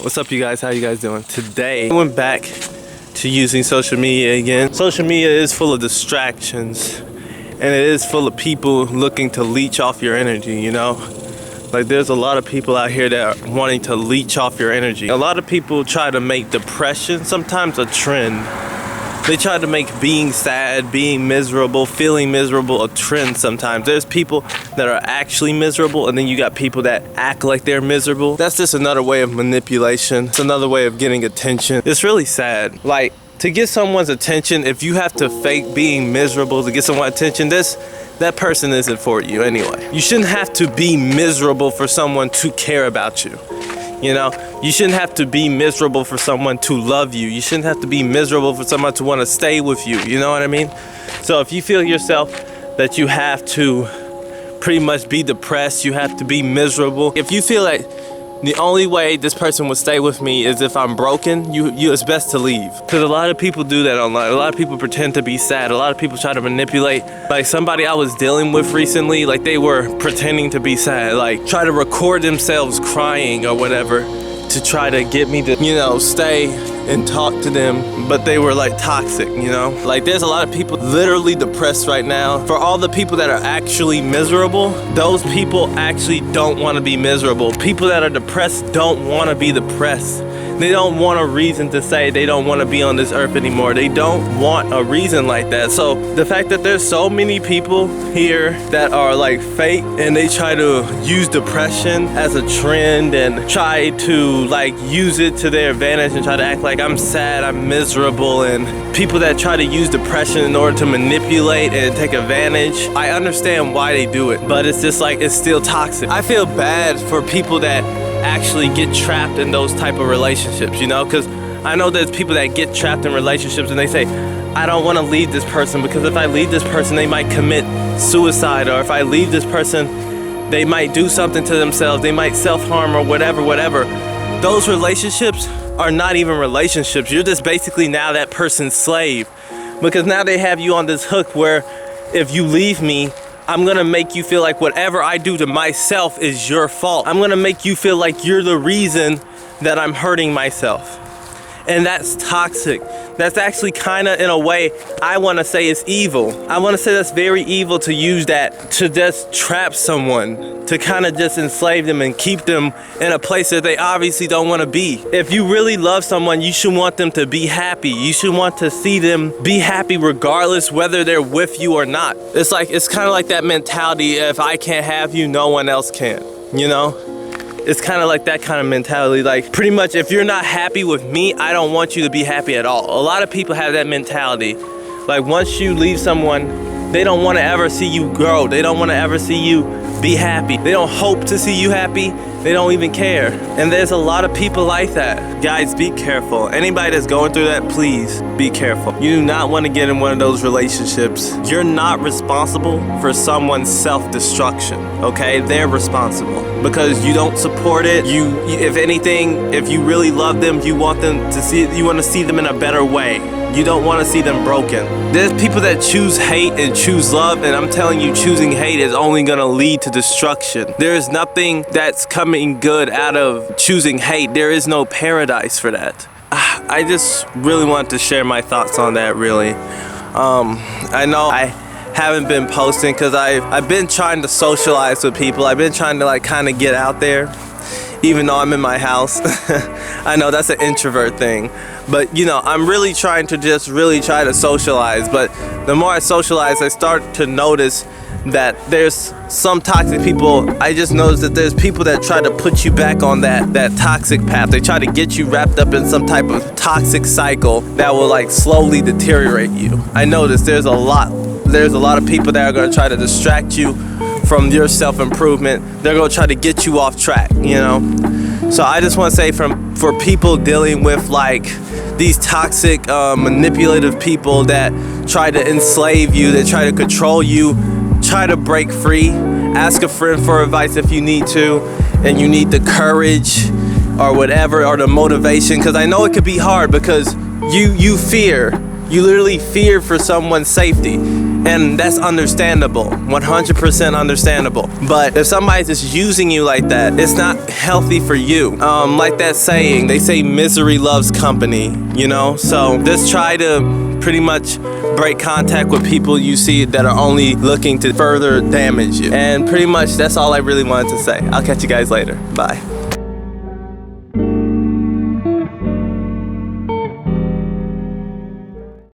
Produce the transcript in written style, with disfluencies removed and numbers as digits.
What's up, you guys? How you guys doing? Today I went back to using social media again. Social media is full of distractions and it is full of people looking to leech off your energy, you know? Like, there's a lot of people out here that are wanting to leech off your energy. A lot of people try to make depression sometimes a trend. They try to make being sad, being miserable, feeling miserable a trend sometimes. There's people that are actually miserable, and then you got people that act like they're miserable. That's just another way of manipulation. It's another way of getting attention. It's really sad. Like, to get someone's attention, if you have to fake being miserable to get someone's attention, that person isn't for you anyway. You shouldn't have to be miserable for someone to care about you. You know, you shouldn't have to be miserable for someone to love you. You shouldn't have to be miserable for someone to want to stay with you. You know what I mean? So if you feel yourself that you have to pretty much be depressed, you have to be miserable. If you feel like the only way this person would stay with me is if I'm broken, it's best to leave. Because a lot of people do that online. A lot of people pretend to be sad. A lot of people try to manipulate. Like, somebody I was dealing with recently, like, they were pretending to be sad. Like, try to record themselves crying or whatever to try to get me to, you know, stay and talk to them, but they were like toxic, you know? Like, there's a lot of people literally depressed right now. For all the people that are actually miserable, those people actually don't want to be miserable. People that are depressed don't want to be depressed. They don't want a reason to say they don't want to be on this earth anymore. They don't want a reason like that. So the fact that there's so many people here that are like fake and they try to use depression as a trend and try to like use it to their advantage and try to act like I'm sad, I'm miserable, and people that try to use depression in order to manipulate and take advantage, I understand why they do it, but it's just like, it's still toxic. I feel bad for people that actually get trapped in those type of relationships, you know, because I know there's people that get trapped in relationships and they say, I don't want to leave this person because if I leave this person they might commit suicide, or if I leave this person they might do something to themselves, they might self-harm or whatever. Those relationships are not even relationships. You're just basically now that person's slave, because now they have you on this hook where if you leave me, I'm gonna make you feel like whatever I do to myself is your fault. I'm gonna make you feel like you're the reason that I'm hurting myself. And that's toxic. That's actually kinda, in a way, I wanna say it's evil. I wanna say that's very evil to use that to just trap someone, to kinda just enslave them and keep them in a place that they obviously don't wanna be. If you really love someone, you should want them to be happy. You should want to see them be happy regardless whether they're with you or not. It's kinda like that mentality, if I can't have you, no one else can, you know? It's kind of like that kind of mentality. Like, pretty much, if you're not happy with me, I don't want you to be happy at all. A lot of people have that mentality. Like, once you leave someone, they don't want to ever see you grow. They don't want to ever see you be happy. They don't hope to see you happy. They don't even care. And there's a lot of people like that. Guys, be careful. Anybody that's going through that, please be careful. You do not want to get in one of those relationships. You're not responsible for someone's self-destruction, okay? They're responsible because you don't support it. If anything, if you really love them, you want to see them in a better way. You don't want to see them broken. There's people that choose hate and choose love, and I'm telling you, choosing hate is only gonna lead to destruction. There is nothing that's coming good out of choosing hate. There is no paradise for that. I just really wanted to share my thoughts on that, really. I know I haven't been posting because I've been trying to socialize with people. I've been trying to like kind of get out there, even though I'm in my house. I know that's an introvert thing, but you know, I'm really trying to just really try to socialize. But the more I socialize, I start to notice that there's some toxic people. I just noticed that there's people that try to put you back on that toxic path. They try to get you wrapped up in some type of toxic cycle that will like slowly deteriorate you. I noticed there's a lot of people that are going to try to distract you from your self-improvement. They're going to try to get you off track, you know? So I just want to say, for people dealing with like these toxic, manipulative people that try to enslave you, that try to control you, try to break free. Ask a friend for advice if you need to, and you need the courage or whatever, or the motivation, because I know it could be hard because you literally fear for someone's safety. And that's understandable, 100% understandable. But if somebody's just using you like that, it's not healthy for you. Like that saying, they say misery loves company, you know? So just try to pretty much break contact with people you see that are only looking to further damage you. And pretty much that's all I really wanted to say. I'll catch you guys later. Bye.